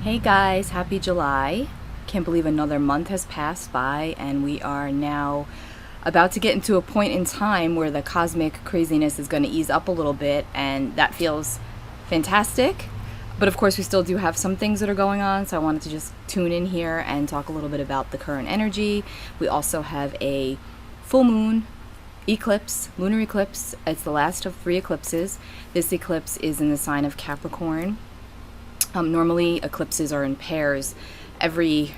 Hey guys, happy July. Can't believe another month has passed by and we are now about to get into a point in time where the cosmic craziness is going to ease up a little bit, and that feels fantastic. But of course, we still do have some things that are going on, so I wanted to just tune in here and talk a little bit about the current energy. We also have a full moon eclipse, lunar eclipse. It's the last of 3 eclipses. This eclipse is in the sign of Capricorn. Normally, eclipses are in pairs. Every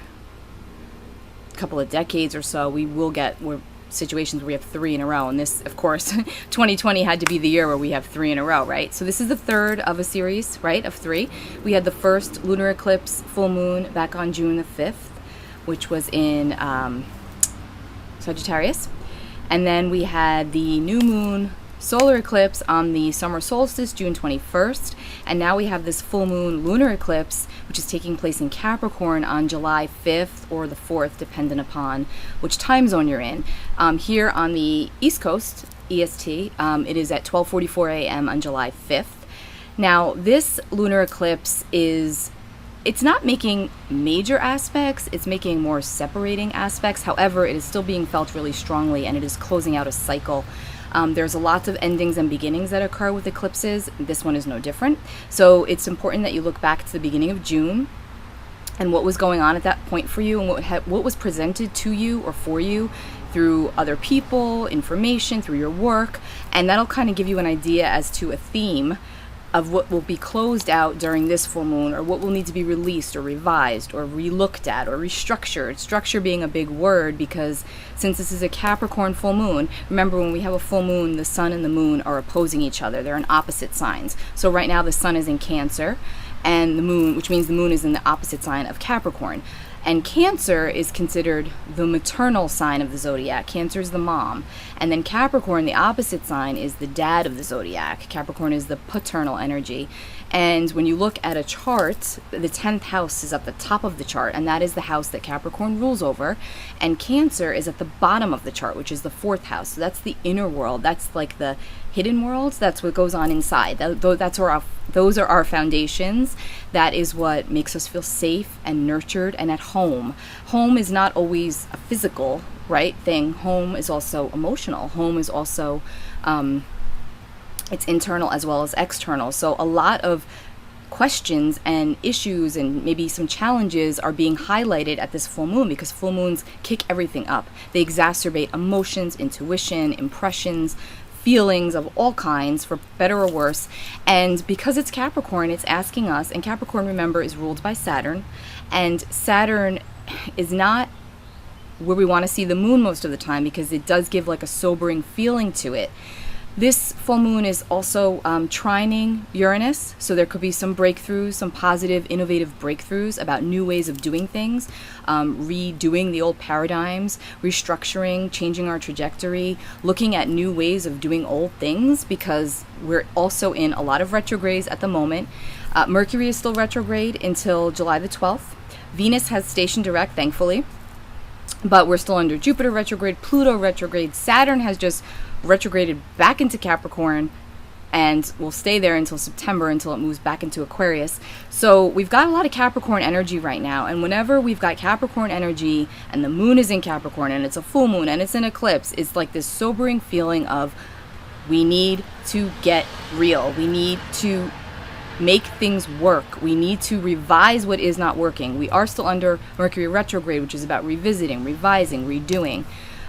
couple of decades or so, we're situations where we have 3 in a row. And this, of course, 2020 had to be the year where we have 3 in a row, right? So this is the third of a series, right, of 3. We had the first lunar eclipse full moon back on June the 5th, which was in Sagittarius. And then we had the new moon solar eclipse on the summer solstice, June 21st. And now we have this full moon lunar eclipse, which is taking place in Capricorn on July 5th or the 4th, depending upon which time zone you're in. Here on the East Coast, EST, it is at 12:44 a.m. on July 5th. Now, this lunar eclipse it's not making major aspects, it's making more separating aspects. However, it is still being felt really strongly, and it is closing out a cycle. There's a lot of endings and beginnings that occur with eclipses. This one is no different. So it's important that you look back to the beginning of June and what was going on at that point for you, and what was presented to you or for you through other people, information, through your work. And that'll kind of give you an idea as to a theme of what will be closed out during this full moon, or what will need to be released or revised or relooked at or restructured. Structure being a big word, because since this is a Capricorn full moon, remember when we have a full moon, the sun and the moon are opposing each other. They're in opposite signs. So right now the sun is in Cancer, and the moon, which means the moon is in the opposite sign of Capricorn. And Cancer is considered the maternal sign of the zodiac. Cancer is the mom. And then Capricorn, the opposite sign, is the dad of the zodiac. Capricorn is the paternal energy. And when you look at a chart, the 10th house is at the top of the chart, and that is the house that Capricorn rules over. And Cancer is at the bottom of the chart, which is the 4th house. So that's the inner world. That's like the hidden worlds. That's what goes on inside. Those are our foundations. That is what makes us feel safe and nurtured and at home. Home is not always a physical, right, thing. Home is also emotional. Home is also it's internal as well as external. So a lot of questions and issues and maybe some challenges are being highlighted at this full moon, because full moons kick everything up. They exacerbate emotions, intuition, impressions, feelings of all kinds, for better or worse. And because it's Capricorn, it's asking us, and Capricorn, remember, is ruled by Saturn, and Saturn is not where we want to see the moon most of the time, because it does give like a sobering feeling to it. This full moon is also trining Uranus, so there could be some breakthroughs, some positive, innovative breakthroughs about new ways of doing things, redoing the old paradigms, restructuring, changing our trajectory, looking at new ways of doing old things, because we're also in a lot of retrogrades at the moment. Mercury is still retrograde until July the 12th. Venus has station direct, thankfully, but we're still under Jupiter retrograde, Pluto retrograde. Saturn has just retrograded back into Capricorn and will stay there until September, until it moves back into Aquarius. So we've got a lot of Capricorn energy right now, and whenever we've got Capricorn energy and the moon is in Capricorn and it's a full moon and it's an eclipse, it's like this sobering feeling of we need to get real. We need to make things work. We need to revise what is not working. We are still under Mercury retrograde, which is about revisiting, revising, redoing.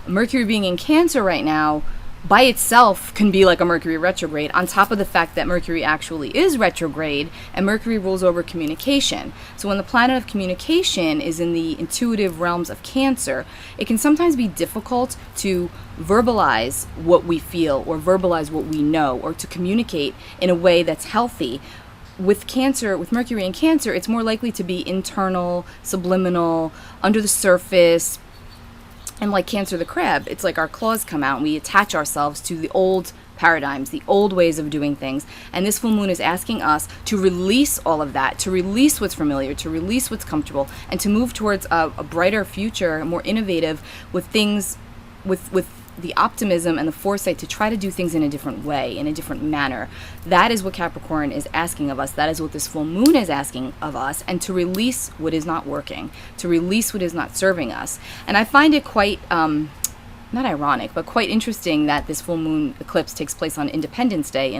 Mercury being in Cancer right now by itself can be like a Mercury retrograde, on top of the fact that Mercury actually is retrograde, and Mercury rules over communication. So when the planet of communication is in the intuitive realms of Cancer, it can sometimes be difficult to verbalize what we feel or verbalize what we know, or to communicate in a way that's healthy. With Cancer, with Mercury in Cancer, it's more likely to be internal, subliminal, under the surface. And like Cancer the crab, it's like our claws come out and we attach ourselves to the old paradigms, the old ways of doing things. And this full moon is asking us to release all of that, to release what's familiar, to release what's comfortable, and to move towards a brighter future, more innovative, with things, with the optimism and the foresight to try to do things in a different way, in a different manner. That is what Capricorn is asking of us. That is what this full moon is asking of us, and to release what is not working, to release what is not serving us. And I find it quite not ironic, but quite interesting that this full moon eclipse takes place on Independence Day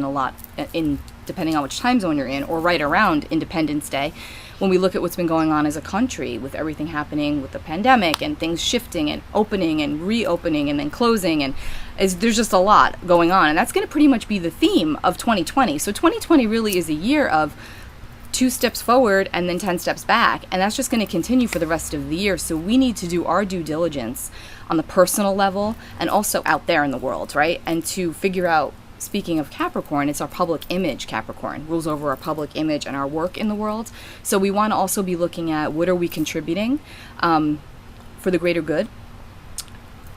depending on which time zone you're in, or right around Independence Day, when we look at what's been going on as a country with everything happening with the pandemic and things shifting and opening and reopening and then closing, and there's just a lot going on. And that's going to pretty much be the theme of 2020. So 2020 really is a year of 2 steps forward and then 10 steps back, and that's just going to continue for the rest of the year. So we need to do our due diligence on the personal level and also out there in the world, right? And to figure out, speaking of Capricorn, it's our public image. Capricorn rules over our public image and our work in the world. So we want to also be looking at what are we contributing for the greater good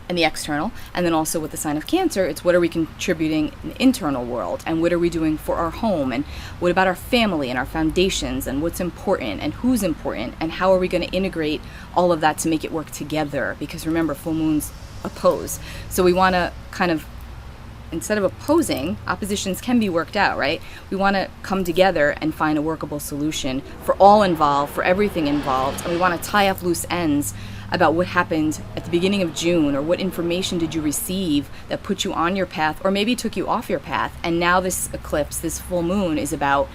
and the external. And then also with the sign of Cancer, it's what are we contributing in the internal world, and what are we doing for our home, and what about our family and our foundations, and what's important and who's important, and how are we going to integrate all of that to make it work together. Because remember, full moons oppose. So we want to kind of, instead of opposing, oppositions can be worked out, right? We want to come together and find a workable solution for all involved, for everything involved. And we want to tie up loose ends about what happened at the beginning of June, or what information did you receive that put you on your path, or maybe took you off your path. And now this eclipse, this full moon, is about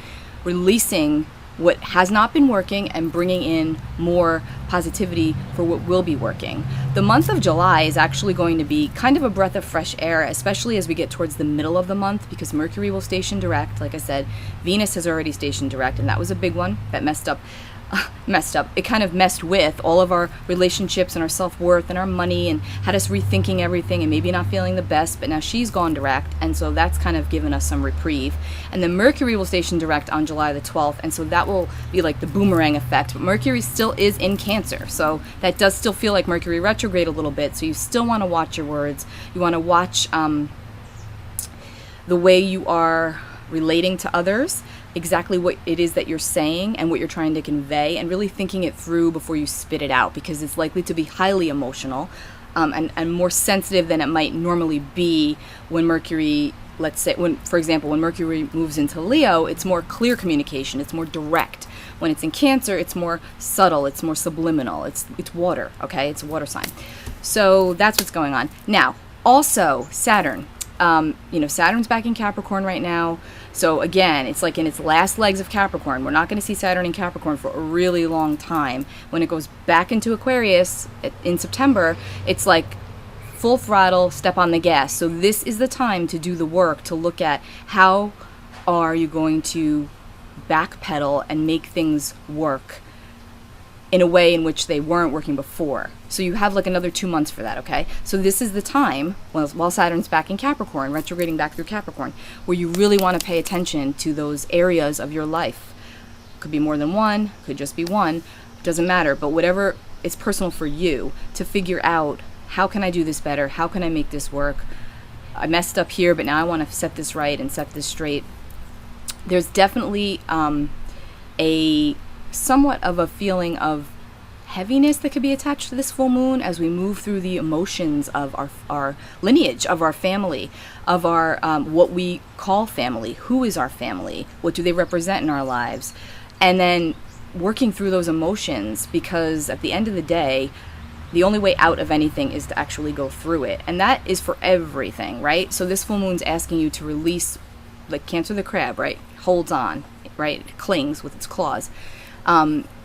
releasing what has not been working and bringing in more positivity for what will be working. The month of July is actually going to be kind of a breath of fresh air, especially as we get towards the middle of the month, because Mercury will station direct. Like I said, Venus has already stationed direct, and that was a big one that messed up. It kind of messed with all of our relationships and our self-worth and our money, and had us rethinking everything and maybe not feeling the best. But now she's gone direct, and so that's kind of given us some reprieve. And then Mercury will station direct on July the 12th, and so that will be like the boomerang effect. But Mercury still is in Cancer, so that does still feel like Mercury retrograde a little bit. So you still want to watch your words. You want to watch the way you are relating to others, exactly what it is that you're saying and what you're trying to convey, and really thinking it through before you spit it out, because it's likely to be highly emotional and more sensitive than it might normally be when Mercury, let's say, for example, when Mercury moves into Leo, it's more clear communication, it's more direct. When it's in Cancer, it's more subtle, it's more subliminal, it's water, okay? It's a water sign. So that's what's going on. Now, also Saturn. Saturn's back in Capricorn right now. So again, it's like in its last legs of Capricorn. We're not going to see Saturn in Capricorn for a really long time. When it goes back into Aquarius in September, it's like full throttle, step on the gas. So this is the time to do the work, to look at how are you going to backpedal and make things work in a way in which they weren't working before. So you have like another 2 months for that, okay? So this is the time, while Saturn's back in Capricorn, retrograding back through Capricorn, where you really want to pay attention to those areas of your life. Could be more than one, could just be one, doesn't matter, but whatever is personal for you, to figure out, how can I do this better? How can I make this work? I messed up here, but now I want to set this right and set this straight. There's definitely a somewhat of a feeling of heaviness that could be attached to this full moon as we move through the emotions of our lineage, of our family, of our what we call family. Who is our family? What do they represent in our lives? And then working through those emotions, because at the end of the day, the only way out of anything is to actually go through it. And that is for everything, right? So this full moon's asking you to release, like Cancer the crab, right? Holds on, right? It clings with its claws.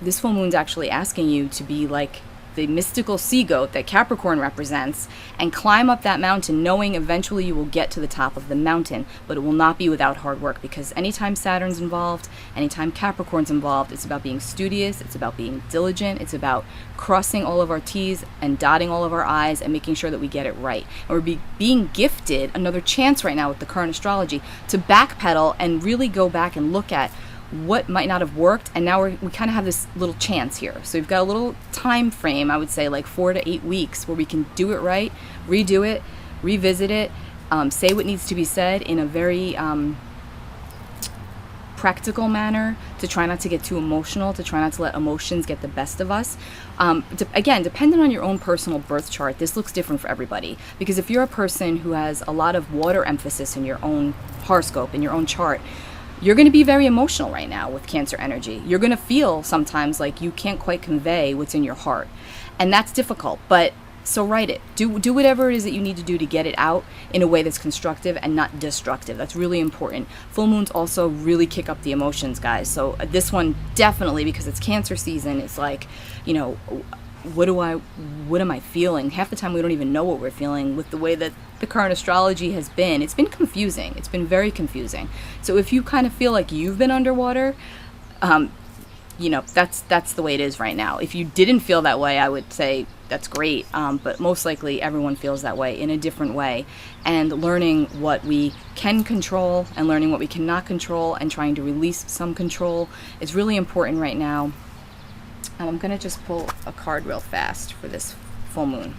This full moon's actually asking you to be like the mystical sea goat that Capricorn represents, and climb up that mountain, knowing eventually you will get to the top of the mountain, but it will not be without hard work, because anytime Saturn's involved, anytime Capricorn's involved, it's about being studious, it's about being diligent, it's about crossing all of our T's and dotting all of our I's and making sure that we get it right. And we're being gifted another chance right now with the current astrology to backpedal and really go back and look at what might not have worked, and now we kind of have this little chance here. So we've got a little time frame, I would say like 4 to 8 weeks, where we can do it right, redo it, revisit it, say what needs to be said in a very practical manner, to try not to get too emotional, to try not to let emotions get the best of us. Again, depending on your own personal birth chart, this looks different for everybody. Because if you're a person who has a lot of water emphasis in your own horoscope, in your own chart, you're going to be very emotional right now with Cancer energy. You're going to feel sometimes like you can't quite convey what's in your heart. And that's difficult, but so write it. Do whatever it is that you need to do to get it out in a way that's constructive and not destructive. That's really important. Full moons also really kick up the emotions, guys. So this one definitely, because it's Cancer season, it's like, you know, what am I feeling? Half the time we don't even know what we're feeling with the way that the current astrology has been. It's been confusing. It's been very confusing. So if you kind of feel like you've been underwater, you know, that's the way it is right now. If you didn't feel that way, I would say that's great. But most likely everyone feels that way in a different way. And learning what we can control and learning what we cannot control and trying to release some control is really important right now. I'm going to just pull a card real fast for this full moon.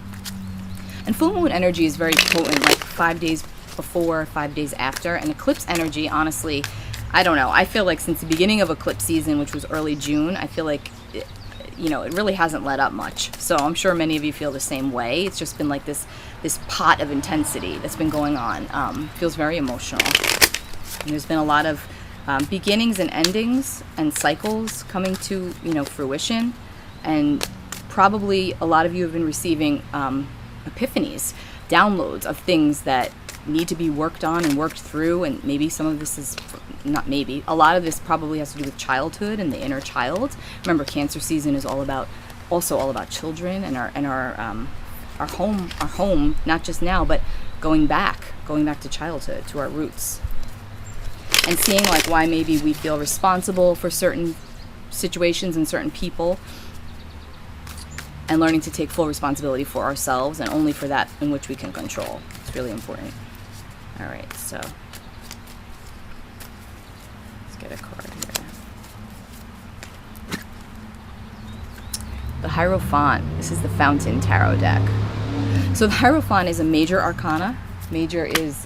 And full moon energy is very potent, like 5 days before, 5 days after. And eclipse energy, honestly, I don't know. I feel like since the beginning of eclipse season, which was early June, I feel like, you know, it really hasn't let up much. So I'm sure many of you feel the same way. It's just been like this pot of intensity that's been going on. Feels very emotional. And there's been a lot of beginnings and endings and cycles coming to, you know, fruition. And probably a lot of you have been receiving epiphanies, downloads of things that need to be worked on and worked through. And maybe some of this is not maybe a lot of this probably has to do with childhood and the inner child. Remember, Cancer season is all about children and our home, not just now, but going back to childhood, to our roots, and seeing like why maybe we feel responsible for certain situations and certain people, and learning to take full responsibility for ourselves and only for that in which we can control. It's really important. All right, so let's get a card here. The Hierophant. This is the Fountain Tarot deck. So the Hierophant is a major arcana. Major is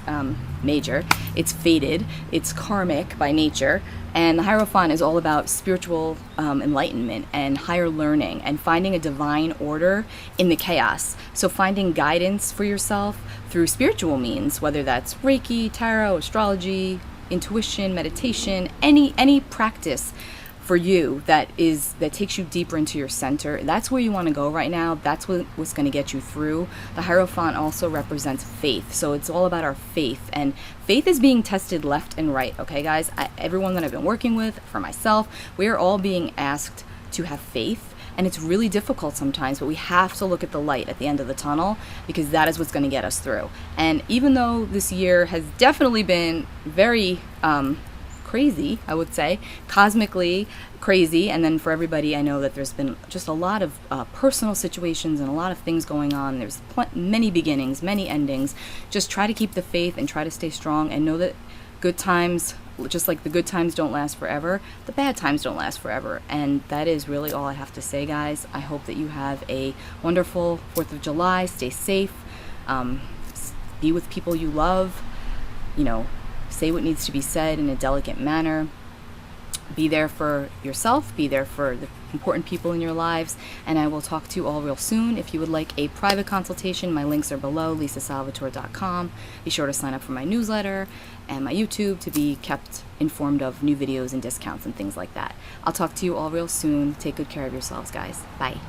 major. It's fated. It's karmic by nature. And the Hierophant is all about spiritual enlightenment and higher learning and finding a divine order in the chaos. So finding guidance for yourself through spiritual means, whether that's Reiki, tarot, astrology, intuition, meditation, any practice for you that takes you deeper into your center. That's where you want to go right now. That's what's going to get you through. The Hierophant also represents faith. So it's all about our faith, and faith is being tested left and right. Okay, guys, everyone that I've been working with, for myself, we are all being asked to have faith. And it's really difficult sometimes, but we have to look at the light at the end of the tunnel, because that is what's going to get us through. And even though this year has definitely been very crazy, I would say, cosmically crazy, and then for everybody, I know that there's been just a lot of personal situations and a lot of things going on. There's many beginnings, many endings. Just try to keep the faith and try to stay strong, and know that good times, just like the good times don't last forever, the bad times don't last forever. And that is really all I have to say, guys. I hope that you have a wonderful 4th of July. Stay safe. Be with people you love. You know, say what needs to be said in a delicate manner. Be there for yourself. Be there for the important people in your lives. And I will talk to you all real soon. If you would like a private consultation, my links are below, lisasalvatore.com. Be sure to sign up for my newsletter and my YouTube to be kept informed of new videos and discounts and things like that. I'll talk to you all real soon. Take good care of yourselves, guys. Bye.